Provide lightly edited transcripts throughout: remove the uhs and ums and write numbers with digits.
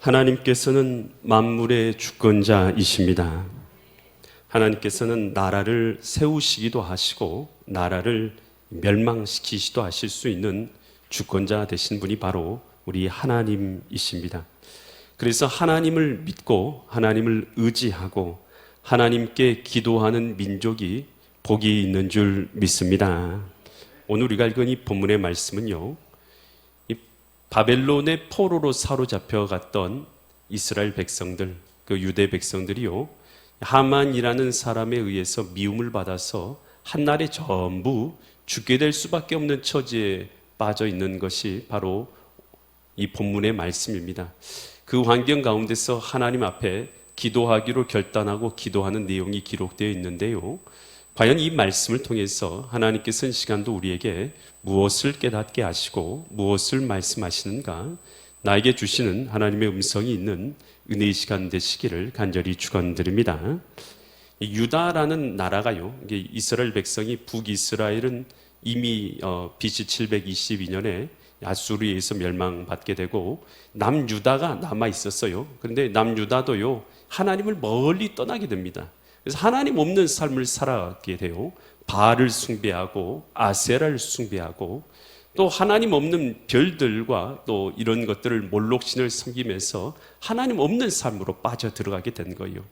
하나님께서는 만물의 주권자이십니다. 하나님께서는 나라를 세우시기도 하시고 나라를 멸망시키시기도 하실 수 있는 주권자 되신 분이 바로 우리 하나님이십니다. 그래서 하나님을 믿고 하나님을 의지하고 하나님께 기도하는 민족이 복이 있는 줄 믿습니다. 오늘 우리가 읽은 이 본문의 말씀은요, 바벨론의 포로로 사로잡혀 갔던 이스라엘 백성들, 그 유대 백성들이요, 하만이라는 사람에 의해서 미움을 받아서 한날에 전부 죽게 될 수밖에 없는 처지에 빠져 있는 것이 바로 이 본문의 말씀입니다. 그 환경 가운데서 하나님 앞에 기도하기로 결단하고 기도하는 내용이 기록되어 있는데요, 과연 이 말씀을 통해서 하나님께서는 시간도 우리에게 무엇을 깨닫게 하시고 무엇을 말씀하시는가, 나에게 주시는 하나님의 음성이 있는 은혜의 시간 되시기를 간절히 축원드립니다. 유다라는 나라가요, 이스라엘 백성이 북이스라엘은 이미 BC 722년에 아수르에 의해서 멸망받게 되고 남유다가 남아 있었어요. 그런데 남유다도요, 하나님을 멀리 떠나게 됩니다. 그래서 하나님 없는 삶을 살아가게 돼요. 바알을 숭배하고 아세라를 숭배하고 또 하나님 없는 별들과 또 이런 것들을 몰록신을 섬기면서 하나님 없는 삶으로 빠져 들어가게 된 거예요.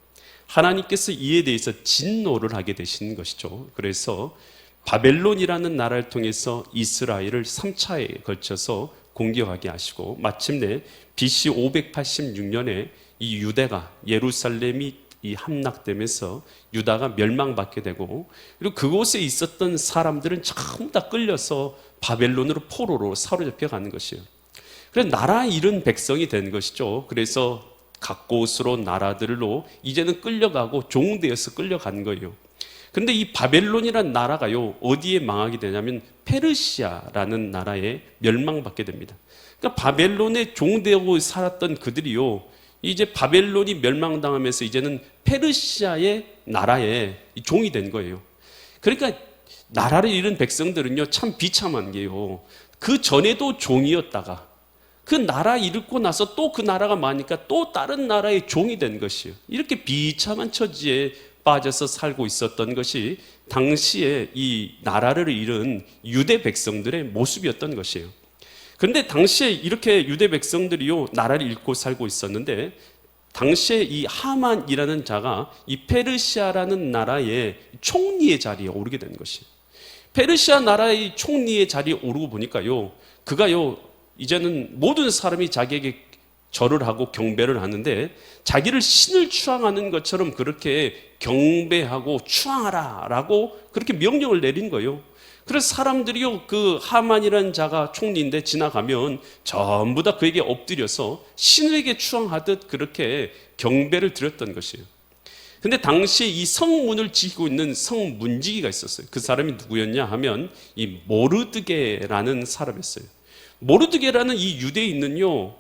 하나님께서 이에 대해서 진노를 하게 되신 것이죠. 그래서 바벨론이라는 나라를 통해서 이스라엘을 3차에 걸쳐서 공격하게 하시고 마침내 BC 586년에 이 유대가, 예루살렘이 이 함락되면서 유다가 멸망받게 되고, 그리고 그곳에 있었던 사람들은 전부 다 끌려서 바벨론으로 포로로 사로잡혀 가는 것이에요. 그래서 나라 잃은 백성이 된 것이죠. 그래서 각 곳으로 나라들로 이제는 끌려가고 종되어서 끌려간 거예요. 그런데 이 바벨론이라는 나라가요, 어디에 망하게 되냐면 페르시아라는 나라에 멸망받게 됩니다. 그러니까 바벨론에 종되고 살았던 그들이요, 이제 바벨론이 멸망당하면서 이제는 페르시아의 나라의 종이 된 거예요. 그러니까 나라를 잃은 백성들은요, 참 비참한 게요, 그 전에도 종이었다가 그 나라 잃고 나서 또 그 나라가 많으니까 또 다른 나라의 종이 된 것이에요. 이렇게 비참한 처지에 빠져서 살고 있었던 것이 당시에 이 나라를 잃은 유대 백성들의 모습이었던 것이에요. 그런데 당시에 이렇게 유대 백성들이요, 나라를 잃고 살고 있었는데 당시에 이 하만이라는 자가 이 페르시아라는 나라의 총리의 자리에 오르게 된 것이에요. 페르시아 나라의 총리의 자리에 오르고 보니까요, 그가요, 이제는 모든 사람이 자기에게 절을 하고 경배를 하는데 자기를 신을 추앙하는 것처럼 그렇게 경배하고 추앙하라 라고 그렇게 명령을 내린 거예요. 그래서 사람들이요, 그 하만이라는 자가 총리인데 지나가면 전부 다 그에게 엎드려서 신에게 추앙하듯 그렇게 경배를 드렸던 것이에요. 근데 당시에 이 성문을 지키고 있는 성문지기가 있었어요. 그 사람이 누구였냐 하면 이 모르드게라는 사람이었어요. 모르드게라는 이 유대인은요,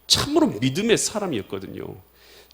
참으로 믿음의 사람이었거든요.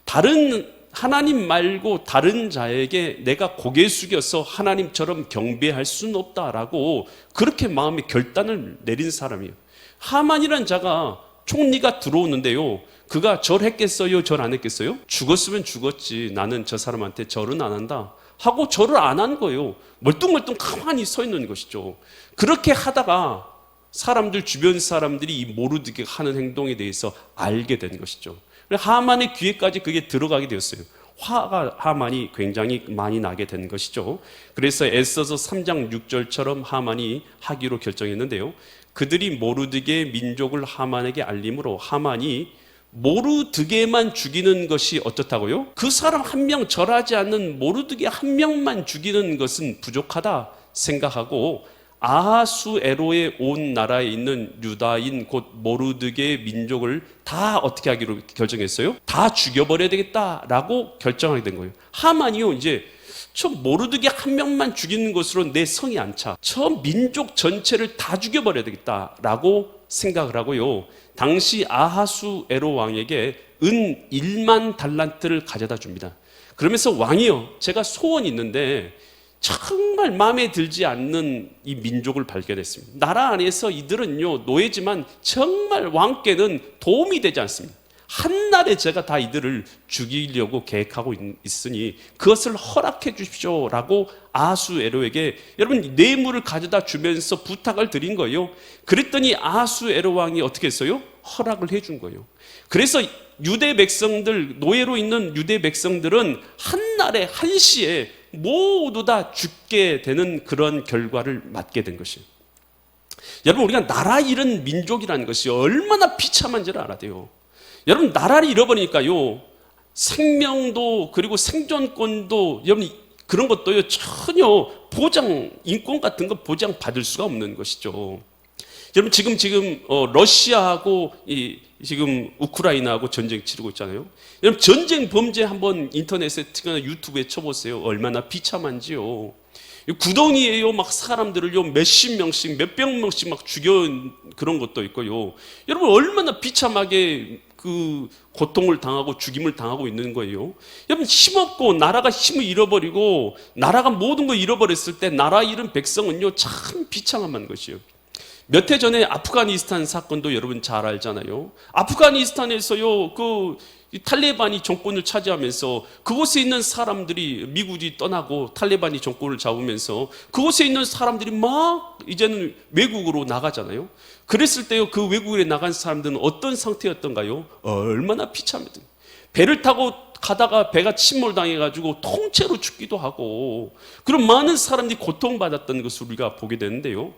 다른 하나님 말고 다른 자에게 내가 고개 숙여서 하나님처럼 경배할 수는 없다라고 그렇게 마음의 결단을 내린 사람이에요. 하만이라는 자가 총리가 들어오는데요, 그가 절했겠어요? 절 안 했겠어요? 죽었으면 죽었지, 나는 저 사람한테 절은 안 한다 하고 절을 안 한 거예요. 멀뚱멀뚱 가만히 서 있는 것이죠. 그렇게 하다가 사람들, 주변 사람들이 이 모르드게가 하는 행동에 대해서 알게 된 것이죠. 하만의 귀에까지 그게 들어가게 되었어요. 화가 하만이 굉장히 많이 나게 된 것이죠. 그래서 에스더서 3장 6절처럼 하만이 하기로 결정했는데요, 그들이 모르드게 민족을 하만에게 알림으로 하만이 모르드게만 죽이는 것이 어떻다고요? 그 사람 한 명, 절하지 않는 모르드게 한 명만 죽이는 것은 부족하다 생각하고 아하수에로의 온 나라에 있는 유다인 곧 모르드게 민족을 다 어떻게 하기로 결정했어요? 다 죽여버려야 되겠다라고 결정하게 된 거예요. 하만이요, 이제 저 모르드게 한 명만 죽이는 것으로 내 성이 안 차, 저 민족 전체를 다 죽여버려야 되겠다라고 생각을 하고요, 당시 아하수에로 왕에게 은 1만 달란트를 가져다 줍니다. 그러면서 왕이요, 제가 소원이 있는데 정말 마음에 들지 않는 이 민족을 발견했습니다. 나라 안에서 이들은요, 노예지만 정말 왕께는 도움이 되지 않습니다. 한날에 제가 다 이들을 죽이려고 계획하고 있으니 그것을 허락해 주십시오라고 아수에로에게 여러분 뇌물을 가져다 주면서 부탁을 드린 거예요. 그랬더니 아수에로 왕이 어떻게 했어요? 허락을 해준 거예요. 그래서 유대 백성들, 노예로 있는 유대 백성들은 한날에 한시에 모두 다 죽게 되는 그런 결과를 맞게 된 것이에요. 여러분, 우리가 나라 잃은 민족이라는 것이 얼마나 비참한지를 알아야 돼요. 여러분, 나라를 잃어버리니까요, 생명도 그리고 생존권도 여러분 그런 것도요 전혀 보장, 인권 같은 거 보장 받을 수가 없는 것이죠. 여러분 지금 러시아하고 지금 우크라이나하고 전쟁 치르고 있잖아요. 여러분 전쟁 범죄 한번 인터넷에 특히나 유튜브에 쳐보세요. 얼마나 비참한지요. 구덩이에요. 막 사람들을요 몇십 명씩 몇백 명씩 막 죽여 그런 것도 있고요. 여러분 얼마나 비참하게 그 고통을 당하고 죽임을 당하고 있는 거예요. 여러분 힘없고 나라가 힘을 잃어버리고 나라가 모든 걸 잃어버렸을 때 나라 잃은 백성은요 참 비참한 것이에요. 몇 해 전에 아프가니스탄 사건도 여러분 잘 알잖아요. 아프가니스탄에서요 그 탈레반이 정권을 차지하면서 그곳에 있는 사람들이 미국이 떠나고 탈레반이 정권을 잡으면서 그곳에 있는 사람들이 막 이제는 외국으로 나가잖아요. 그랬을 때요 그 외국에 나간 사람들은 어떤 상태였던가요? 얼마나 비참했던. 배를 타고 가다가 배가 침몰당해가지고 통째로 죽기도 하고 그런 많은 사람들이 고통받았던 것을 우리가 보게 되는데요.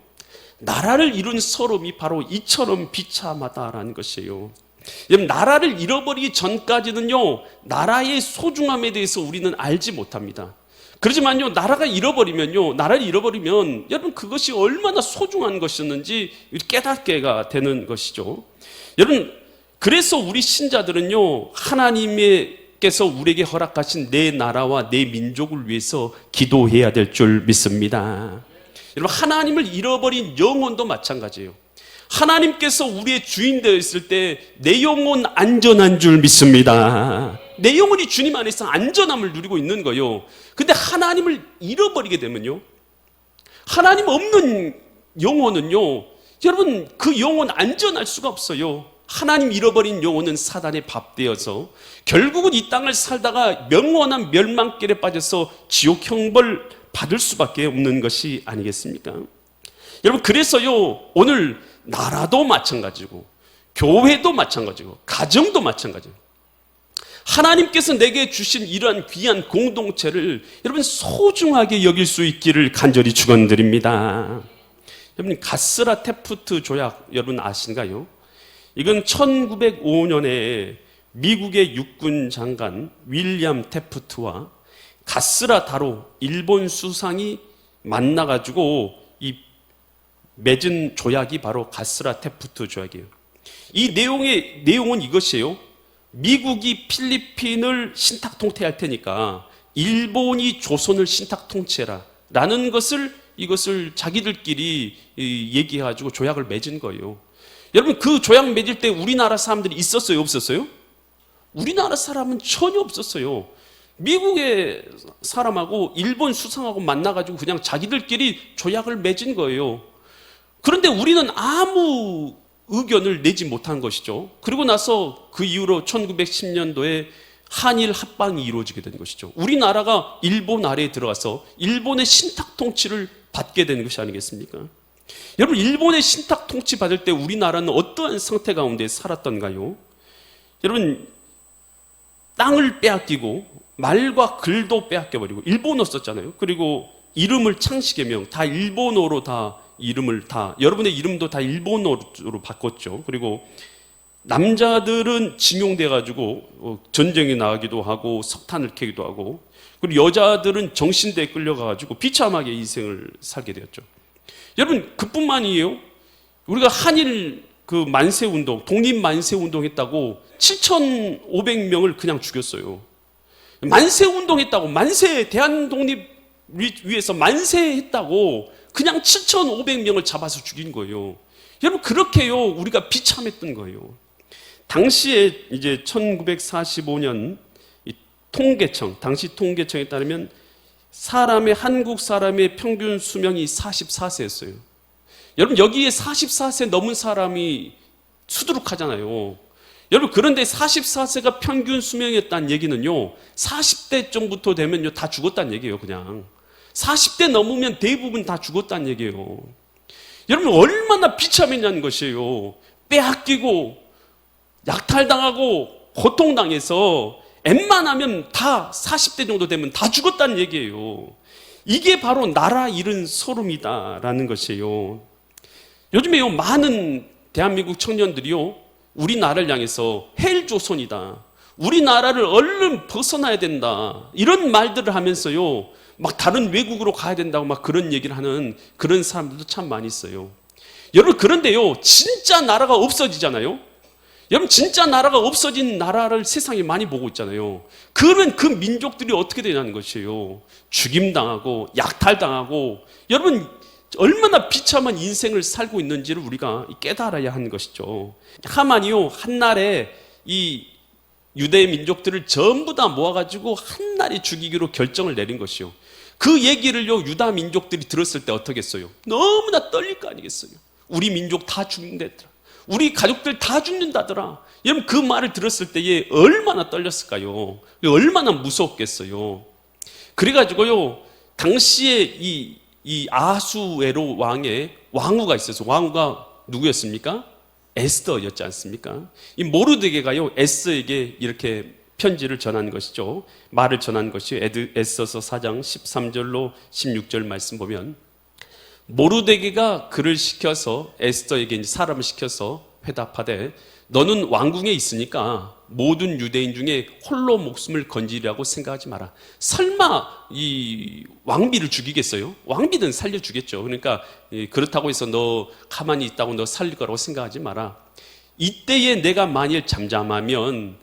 나라를 잃은 서름이 바로 이처럼 비참하다라는 것이에요. 여러분 나라를 잃어버리기 전까지는요 나라의 소중함에 대해서 우리는 알지 못합니다. 그렇지만요 나라를 잃어버리면 여러분 그것이 얼마나 소중한 것이었는지 깨닫게가 되는 것이죠. 여러분 그래서 우리 신자들은요 하나님께서 우리에게 허락하신 내 나라와 내 민족을 위해서 기도해야 될 줄 믿습니다. 여러분 하나님을 잃어버린 영혼도 마찬가지예요. 하나님께서 우리의 주인 되어 있을 때 내 영혼 안전한 줄 믿습니다. 내 영혼이 주님 안에서 안전함을 누리고 있는 거예요. 근데 하나님을 잃어버리게 되면요 하나님 없는 영혼은요 여러분 그 영혼 안전할 수가 없어요. 하나님 잃어버린 영혼은 사단의 밥 되어서 결국은 이 땅을 살다가 영원한 멸망길에 빠져서 지옥 형벌 받을 수밖에 없는 것이 아니겠습니까? 여러분 그래서요 오늘 나라도 마찬가지고 교회도 마찬가지고 가정도 마찬가지고 하나님께서 내게 주신 이러한 귀한 공동체를 여러분 소중하게 여길 수 있기를 간절히 축원드립니다. 여러분 가스라 테프트 조약 여러분 아신가요? 이건 1905년에 미국의 육군 장관 윌리엄 테프트와 가스라 다로 일본 수상이 만나가지고 이 맺은 조약이 바로 가스라 테프트 조약이에요. 이 내용은 이것이에요. 미국이 필리핀을 신탁 통치할 테니까 일본이 조선을 신탁 통치해라 라는 이것을 자기들끼리 얘기해가지고 조약을 맺은 거예요. 여러분 그 조약 맺을 때 우리나라 사람들이 있었어요 없었어요? 우리나라 사람은 전혀 없었어요. 미국의 사람하고 일본 수상하고 만나가지고 그냥 자기들끼리 조약을 맺은 거예요. 그런데 우리는 아무 의견을 내지 못한 것이죠. 그리고 나서 그 이후로 1910년도에 한일 합방이 이루어지게 된 것이죠. 우리나라가 일본 아래에 들어가서 일본의 신탁 통치를 받게 되는 것이 아니겠습니까? 여러분 일본의 신탁 통치 받을 때 우리나라는 어떠한 상태 가운데 살았던가요? 여러분 땅을 빼앗기고 말과 글도 빼앗겨버리고 일본어 썼잖아요. 그리고 이름을 창씨개명 다 일본어로 다 이름을 다 여러분의 이름도 다 일본어로 바꿨죠. 그리고 남자들은 징용돼 가지고 전쟁에 나가기도 하고 석탄을 캐기도 하고 그리고 여자들은 정신대에 끌려가 가지고 비참하게 인생을 살게 되었죠. 여러분 그뿐만이에요. 우리가 한일 그 만세 운동, 독립 만세 운동 했다고 7,500명을 그냥 죽였어요. 만세 운동했다고 대한 독립 위해서 만세했다고 그냥 7,500명을 잡아서 죽인 거예요. 여러분 그렇게요 우리가 비참했던 거예요. 당시에 이제 1945년 당시 통계청에 따르면 한국 사람의 평균 수명이 44세였어요. 여러분 여기에 44세 넘은 사람이 수두룩하잖아요. 여러분, 그런데 44세가 평균 수명이었다는 얘기는요, 40대쯤부터 되면요, 다 죽었다는 얘기예요, 그냥. 40대 넘으면 대부분 다 죽었다는 얘기예요. 여러분, 얼마나 비참했냐는 것이에요. 빼앗기고, 약탈당하고, 고통당해서, 웬만하면 다 40대 정도 되면 다 죽었다는 얘기예요. 이게 바로 나라 잃은 소름이다라는 것이에요. 요즘에요, 많은 대한민국 청년들이요, 우리나라를 향해서 헬조선이다, 우리나라를 얼른 벗어나야 된다, 이런 말들을 하면서요, 막 다른 외국으로 가야 된다고 막 그런 얘기를 하는 그런 사람들도 참 많이 있어요. 여러분, 그런데요, 진짜 나라가 없어지잖아요. 여러분, 진짜 나라가 없어진 나라를 세상이 많이 보고 있잖아요. 그러면 그 민족들이 어떻게 되냐는 것이에요. 죽임당하고 약탈당하고, 여러분 얼마나 비참한 인생을 살고 있는지를 우리가 깨달아야 하는 것이죠. 하만이요, 한날에 이 유대 민족들을 전부 다 모아가지고 한날에 죽이기로 결정을 내린 것이요. 그 얘기를요, 유다 민족들이 들었을 때 어떻겠어요? 너무나 떨릴 거 아니겠어요? 우리 민족 다 죽는다더라, 우리 가족들 다 죽는다더라. 여러분, 그 말을 들었을 때에 얼마나 떨렸을까요? 얼마나 무서웠겠어요? 그래가지고요, 당시에 이 아수에로 왕의 왕후가 있어서, 왕후가 누구였습니까? 에스더였지 않습니까? 이 모르드게가요, 에스더에게 이렇게 편지를 전한 것이죠. 말을 전한 것이 에스더서 4장 13절로 16절 말씀 보면, 모르드게가 그를 시켜서, 에스더에게 이제 사람을 시켜서 회답하되, 너는 왕궁에 있으니까 모든 유대인 중에 홀로 목숨을 건지려고 생각하지 마라. 설마 이 왕비를 죽이겠어요? 왕비는 살려주겠죠. 그러니까 그렇다고 해서 너 가만히 있다고 너 살릴 거라고 생각하지 마라. 이때에 내가 만일 잠잠하여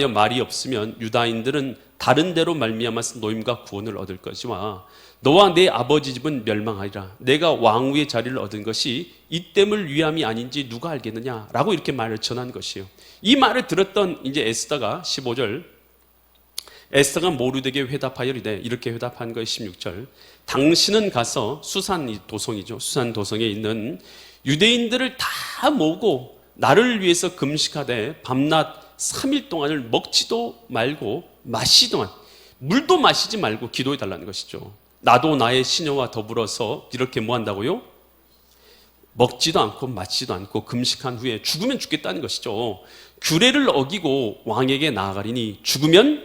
말이 없으면 유다인들은 다른 데로 말미암아서 노임과 구원을 얻을 것이와 너와 내 아버지 집은 멸망하리라. 내가 왕후의 자리를 얻은 것이 이때물 위함이 아닌지 누가 알겠느냐? 라고 이렇게 말을 전한 것이에요. 이 말을 들었던 이제 에스더가 15절, 에스더가 모르드게에 회답하여 이르되, 이렇게 회답한 거예요. 16절, 당신은 가서 수산 도성이죠, 수산 도성에 있는 유대인들을 다 모으고 나를 위해서 금식하되 밤낮 3일 동안을 먹지도 말고 마시도만, 물도 마시지 말고 기도해 달라는 것이죠. 나도 나의 시녀와 더불어서 이렇게 뭐 한다고요? 먹지도 않고 마시지도 않고 금식한 후에 죽으면 죽겠다는 것이죠. 규례를 어기고 왕에게 나아가리니 죽으면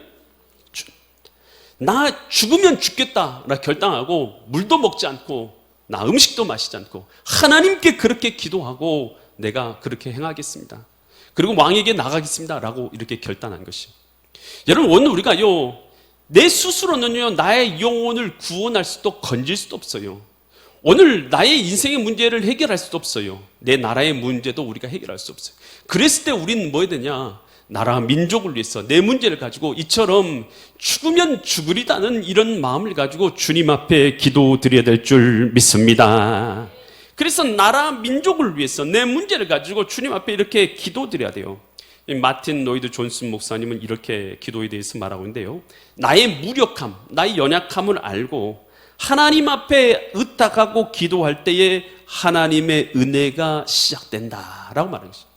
죽겠다 라 결단하고, 물도 먹지 않고 나 음식도 마시지 않고 하나님께 그렇게 기도하고 내가 그렇게 행하겠습니다. 그리고 왕에게 나가겠습니다 라고 이렇게 결단한 것이에요. 여러분, 오늘 우리가요, 내 스스로는요, 나의 영혼을 구원할 수도 건질 수도 없어요. 오늘 나의 인생의 문제를 해결할 수도 없어요. 내 나라의 문제도 우리가 해결할 수 없어요. 그랬을 때 우리는 뭐 해야 되냐? 나라 민족을 위해서 내 문제를 가지고 이처럼 죽으면 죽으리다는 이런 마음을 가지고 주님 앞에 기도드려야 될 줄 믿습니다. 그래서 나라 민족을 위해서 내 문제를 가지고 주님 앞에 이렇게 기도드려야 돼요. 마틴 로이드 존슨 목사님은 이렇게 기도에 대해서 말하고 있는데요, 나의 무력함, 나의 연약함을 알고 하나님 앞에 의탁하고 기도할 때에 하나님의 은혜가 시작된다라고 말하는 것입니다.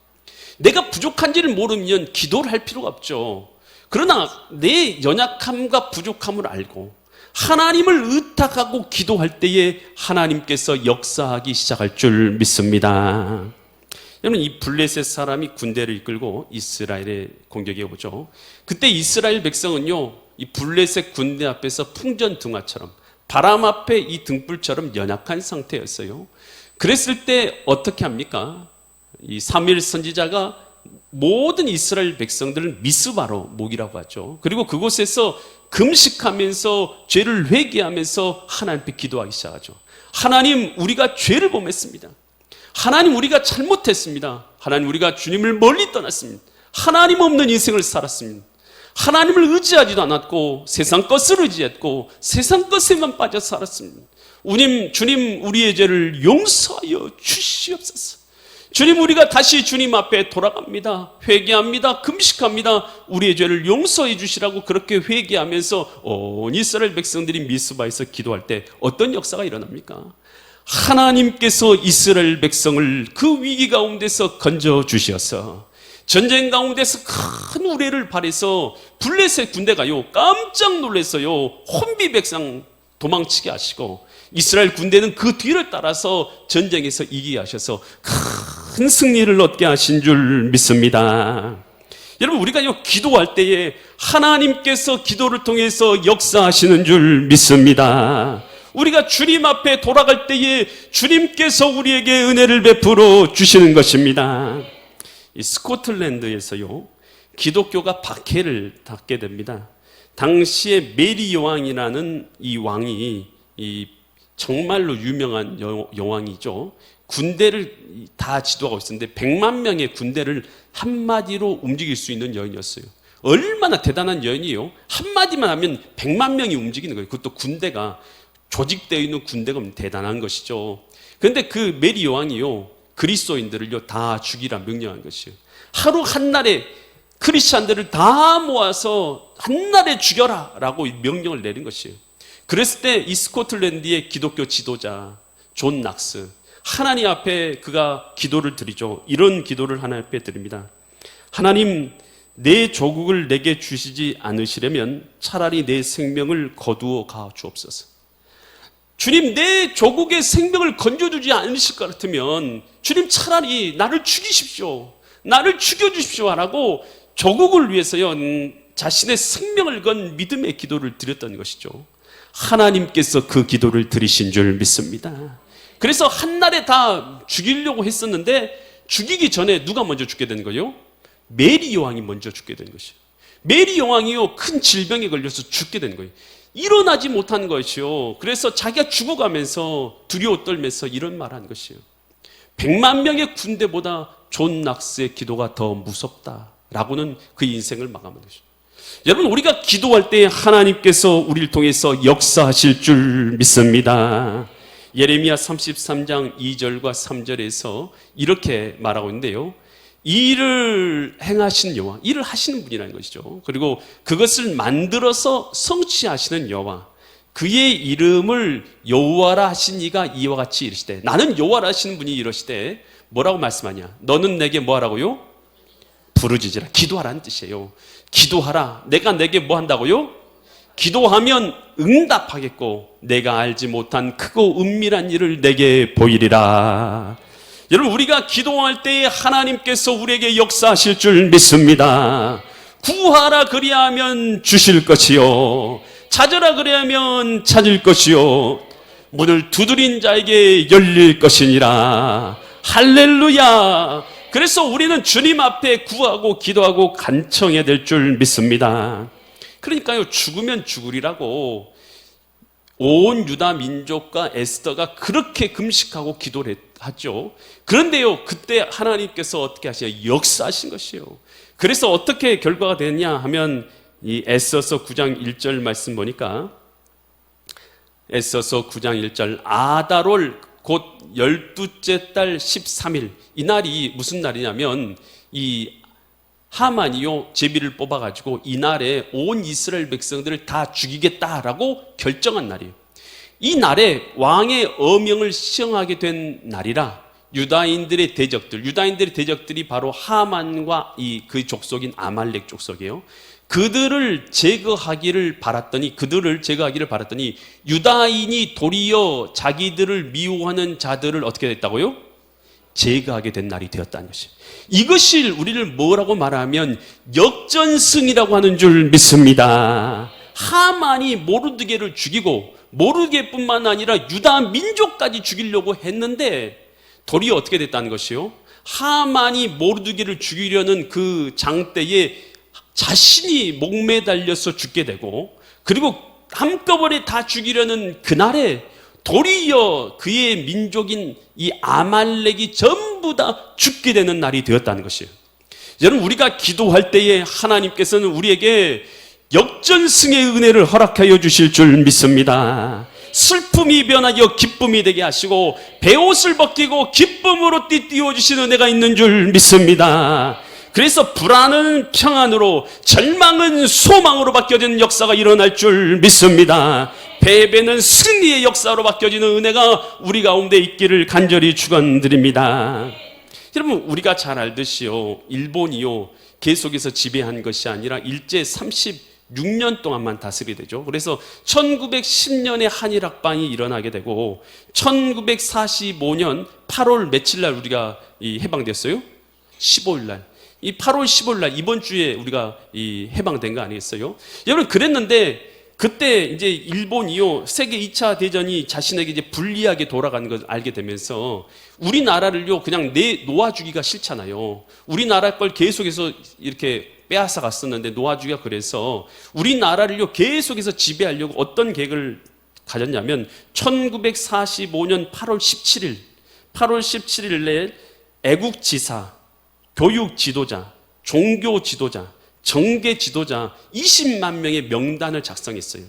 내가 부족한지를 모르면 기도를 할 필요가 없죠. 그러나 내 연약함과 부족함을 알고 하나님을 의탁하고 기도할 때에 하나님께서 역사하기 시작할 줄 믿습니다. 여러분, 이 블레셋 사람이 군대를 이끌고 이스라엘에 공격해 오죠. 그때 이스라엘 백성은요, 이 블레셋 군대 앞에서 풍전등화처럼, 바람 앞에 이 등불처럼 연약한 상태였어요. 그랬을 때 어떻게 합니까? 이 사무엘 선지자가 모든 이스라엘 백성들을 미스바로 모이라고 하죠. 그리고 그곳에서 금식하면서 죄를 회개하면서 하나님 앞에 기도하기 시작하죠. 하나님, 우리가 죄를 범했습니다. 하나님, 우리가 잘못했습니다. 하나님, 우리가 주님을 멀리 떠났습니다. 하나님 없는 인생을 살았습니다. 하나님을 의지하지도 않았고 세상 것을 의지했고 세상 것에만 빠져 살았습니다. 주님, 우리의 죄를 용서하여 주시옵소서. 주님, 우리가 다시 주님 앞에 돌아갑니다. 회개합니다. 금식합니다. 우리의 죄를 용서해 주시라고 그렇게 회개하면서 온 이스라엘 백성들이 미스바에서 기도할 때 어떤 역사가 일어납니까? 하나님께서 이스라엘 백성을 그 위기 가운데서 건져 주셔서 전쟁 가운데서 큰 우레를 발해서 블레셋 군대가요 깜짝 놀랐어요. 혼비백상 도망치게 하시고 이스라엘 군대는 그 뒤를 따라서 전쟁에서 이기게 하셔서 큰 승리를 얻게 하신 줄 믿습니다. 여러분, 우리가요 기도할 때에 하나님께서 기도를 통해서 역사하시는 줄 믿습니다. 우리가 주님 앞에 돌아갈 때에 주님께서 우리에게 은혜를 베풀어 주시는 것입니다. 이 스코틀랜드에서요 기독교가 박해를 받게 됩니다. 당시에 메리 여왕이라는 이 왕이 이 정말로 유명한 여왕이죠. 군대를 다 지도하고 있었는데 100만 명의 군대를 한마디로 움직일 수 있는 여인이었어요. 얼마나 대단한 여인이에요. 한마디만 하면 100만 명이 움직이는 거예요. 그것도 군대가 조직되어 있는 군대가 대단한 것이죠. 그런데 그 메리 여왕이요 그리스도인들을요 다 죽이라 명령한 것이에요. 하루 한날에 크리스찬들을 다 모아서 한날에 죽여라 라고 명령을 내린 것이에요. 그랬을 때 이 스코틀랜드의 기독교 지도자 존 낙스, 하나님 앞에 그가 기도를 드리죠. 이런 기도를 하나님 앞에 드립니다. 하나님, 내 조국을 내게 주시지 않으시려면 차라리 내 생명을 거두어 가 주옵소서. 주님, 내 조국의 생명을 건져주지 않으실 것 같으면 주님 차라리 나를 죽이십시오. 나를 죽여주십시오 라고 조국을 위해서요 자신의 생명을 건 믿음의 기도를 드렸던 것이죠. 하나님께서 그 기도를 들으신 줄 믿습니다. 그래서 한날에 다 죽이려고 했었는데 죽이기 전에 누가 먼저 죽게 되는 거예요? 메리 여왕이 먼저 죽게 되는 것이에요. 메리 여왕이요 큰 질병에 걸려서 죽게 되는 거예요. 일어나지 못한 것이요. 그래서 자기가 죽어가면서 두려워 떨면서 이런 말을 한 것이에요. 100만 명의 군대보다 존 낙스의 기도가 더 무섭다라고는 그 인생을 마감한 것이죠. 여러분, 우리가 기도할 때 하나님께서 우리를 통해서 역사하실 줄 믿습니다. 예레미야 33장 2절과 3절에서 이렇게 말하고 있는데요. 일을 행하신 여호와, 일을 하시는 분이라는 것이죠. 그리고 그것을 만들어서 성취하시는 여호와, 그의 이름을 여호와라 하신 이가 이와 같이 이르시되, 나는 여호와라 하시는 분이 이러시되 뭐라고 말씀하냐? 너는 내게 뭐 하라고요? 부르짖으라. 기도하라는 뜻이에요. 기도하라. 내가 내게 뭐 한다고요? 기도하면 응답하겠고 내가 알지 못한 크고 은밀한 일을 내게 보이리라. 여러분, 우리가 기도할 때에 하나님께서 우리에게 역사하실 줄 믿습니다. 구하라 그리하면 주실 것이요, 찾으라 그리하면 찾을 것이요, 문을 두드린 자에게 열릴 것이니라. 할렐루야. 그래서 우리는 주님 앞에 구하고 기도하고 간청해야 될 줄 믿습니다. 그러니까요, 죽으면 죽으리라고 온 유다 민족과 에스더가 그렇게 금식하고 기도를 하죠. 그런데요, 그때 하나님께서 어떻게 하시냐? 역사하신 것이에요. 그래서 어떻게 결과가 됐냐 하면 이 에스더서 9장 1절 말씀 보니까, 에스더서 9장 1절, 아달월 곧 12째 달 13일, 이 날이 무슨 날이냐면 이 하만이요 제비를 뽑아가지고 이날에 온 이스라엘 백성들을 다 죽이겠다라고 결정한 날이에요. 이 날에 왕의 어명을 시행하게 된 날이라 유다인들의 대적들이 바로 하만과 그 족속인 아말렉 족속이에요. 그들을 제거하기를 바랐더니 유다인이 도리어 자기들을 미워하는 자들을 어떻게 됐다고요? 제거하게 된 날이 되었다는 것이에요. 이것이 우리를 뭐라고 말하면 역전승이라고 하는 줄 믿습니다. 하만이 모르드게를 죽이고 모르드게뿐만 아니라 유다 민족까지 죽이려고 했는데 도리어 어떻게 됐다는 것이요? 하만이 모르드게를 죽이려는 그 장대에 자신이 목매달려서 죽게 되고, 그리고 한꺼번에 다 죽이려는 그날에 도리어 그의 민족인 이 아말렉이 전부 다 죽게 되는 날이 되었다는 것이에요. 여러분, 우리가 기도할 때에 하나님께서는 우리에게 역전승의 은혜를 허락하여 주실 줄 믿습니다. 슬픔이 변하여 기쁨이 되게 하시고 베옷을 벗기고 기쁨으로 띠띠워주시는 은혜가 있는 줄 믿습니다. 그래서 불안은 평안으로, 절망은 소망으로 바뀌어지는 역사가 일어날 줄 믿습니다. 패배는 승리의 역사로 바뀌어지는 은혜가 우리 가운데 있기를 간절히 축원드립니다. 여러분 우리가 잘 알듯이요, 일본이요 계속해서 지배한 것이 아니라 일제 36년 동안만 다스리게 되죠. 그래서 1910년에 한일합방이 일어나게 되고 1945년 8월 며칠 날 우리가 해방됐어요? 15일 날. 이 8월 15일 날 이번 주에 우리가 해방된 거 아니겠어요? 여러분 그랬는데 그때 이제 일본이요 세계 2차 대전이 자신에게 이제 불리하게 돌아가는 걸 알게 되면서 우리나라를요 그냥 놓아주기가 싫잖아요. 우리나라 걸 계속해서 이렇게 빼앗아 갔었는데 놓아주기가, 그래서 우리나라를요 계속해서 지배하려고 어떤 계획을 가졌냐면 1945년 8월 17일에 애국지사, 교육 지도자, 종교 지도자, 정계 지도자 20만 명의 명단을 작성했어요.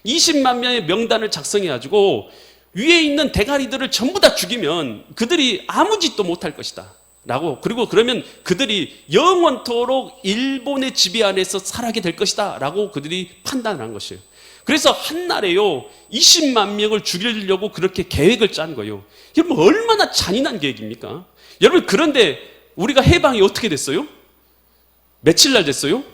20만 명의 명단을 작성해가지고 위에 있는 대가리들을 전부 다 죽이면 그들이 아무 짓도 못할 것이다 라고, 그리고 그러면 그들이 영원토록 일본의 지배 안에서 살아게 될 것이다 라고 그들이 판단을 한 것이에요. 그래서 한날에요 20만 명을 죽이려고 그렇게 계획을 짠 거예요. 여러분 얼마나 잔인한 계획입니까? 여러분 그런데 우리가 해방이 어떻게 됐어요? 며칠 날 됐어요?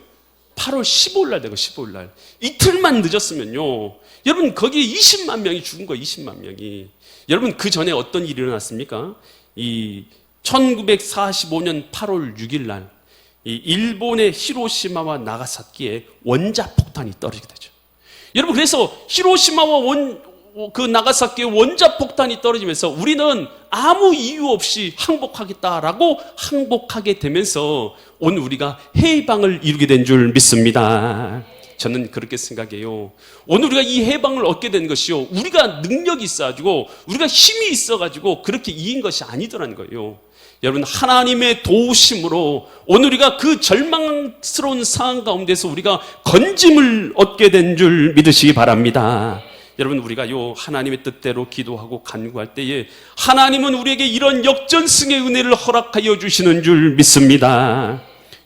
8월 15일 날 되고 15일 날. 이틀만 늦었으면요 여러분 거기에 20만 명이 죽은 거예요. 20만 명이. 여러분 그 전에 어떤 일이 일어났습니까? 이 1945년 8월 6일 날 이 일본의 히로시마와 나가사키에 원자폭탄이 떨어지게 되죠. 여러분 그래서 히로시마와 나가사키에 원자폭탄이 떨어지면서 우리는 아무 이유 없이 항복하겠다라고 항복하게 되면서 오늘 우리가 해방을 이루게 된 줄 믿습니다. 저는 그렇게 생각해요. 오늘 우리가 이 해방을 얻게 된 것이요 우리가 능력이 있어가지고 우리가 힘이 있어가지고 그렇게 이긴 것이 아니더라는 거예요. 여러분 하나님의 도우심으로 오늘 우리가 그 절망스러운 상황 가운데서 우리가 건짐을 얻게 된 줄 믿으시기 바랍니다. 여러분 우리가 하나님의 뜻대로 기도하고 간구할 때에 하나님은 우리에게 이런 역전승의 은혜를 허락하여 주시는 줄 믿습니다.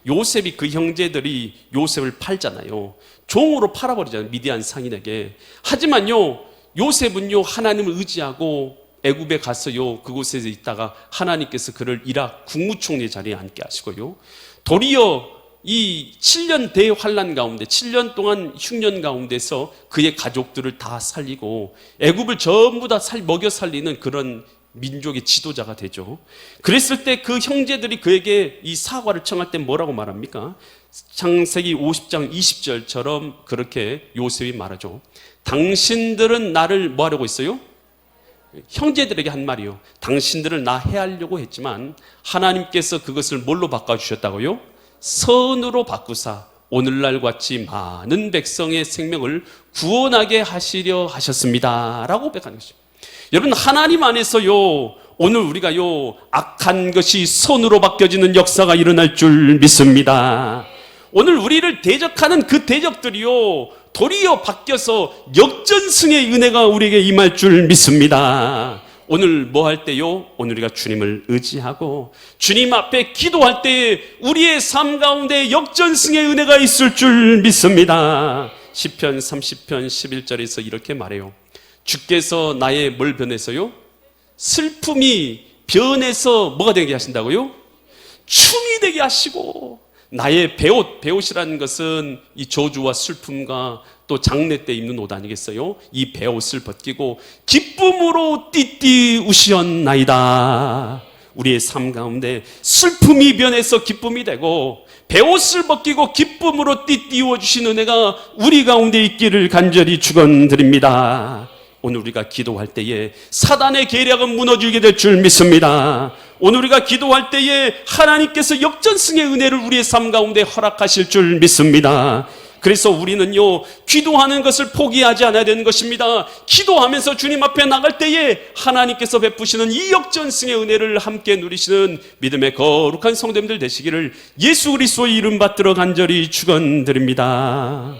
요셉이 그 형제들이 요셉을 팔잖아요. 종으로 팔아버리잖아요. 미디안 상인에게. 하지만요 요셉은요 하나님을 의지하고 애굽에 가서요 그곳에서 있다가 하나님께서 그를 이락 국무총리 자리에 앉게 하시고요 도리어 이 7년 대환란 가운데 7년 동안 흉년 가운데서 그의 가족들을 다 살리고 애굽을 전부 다 먹여 살리는 그런 민족의 지도자가 되죠. 그랬을 때 그 형제들이 그에게 이 사과를 청할 때 뭐라고 말합니까? 창세기 50장 20절처럼 그렇게 요셉이 말하죠. 당신들은 나를 뭐 하려고 했어요? 형제들에게 한 말이요. 당신들을 나 해하려고 했지만 하나님께서 그것을 뭘로 바꿔주셨다고요? 선으로 바꾸사 오늘날 같이 많은 백성의 생명을 구원하게 하시려 하셨습니다 라고 고백하는 것입니다. 여러분 하나님 안에서요 오늘 우리가요 악한 것이 선으로 바뀌어지는 역사가 일어날 줄 믿습니다. 오늘 우리를 대적하는 그 대적들이요 도리어 바뀌어서 역전승의 은혜가 우리에게 임할 줄 믿습니다. 오늘 뭐 할 때요? 오늘 우리가 주님을 의지하고 주님 앞에 기도할 때에 우리의 삶 가운데 역전승의 은혜가 있을 줄 믿습니다. 시편 30편 11절에서 이렇게 말해요. 주께서 나의 뭘 변해서요? 슬픔이 변해서 뭐가 되게 하신다고요? 춤이 되게 하시고 나의 배옷이라는 것은 이 저주와 슬픔과 또 장례 때 입는 옷 아니겠어요? 이 배옷을 벗기고 기쁨으로 띠띠 우시었나이다. 우리의 삶 가운데 슬픔이 변해서 기쁨이 되고 배옷을 벗기고 기쁨으로 띠띠워 주신 은혜가 우리 가운데 있기를 간절히 축원드립니다. 오늘 우리가 기도할 때에 사단의 계략은 무너지게 될 줄 믿습니다. 오늘 우리가 기도할 때에 하나님께서 역전승의 은혜를 우리의 삶 가운데 허락하실 줄 믿습니다. 그래서 우리는요 기도하는 것을 포기하지 않아야 되는 것입니다. 기도하면서 주님 앞에 나갈 때에 하나님께서 베푸시는 이 역전승의 은혜를 함께 누리시는 믿음의 거룩한 성도님들 되시기를 예수 그리스도의 이름 받들어 간절히 축원드립니다.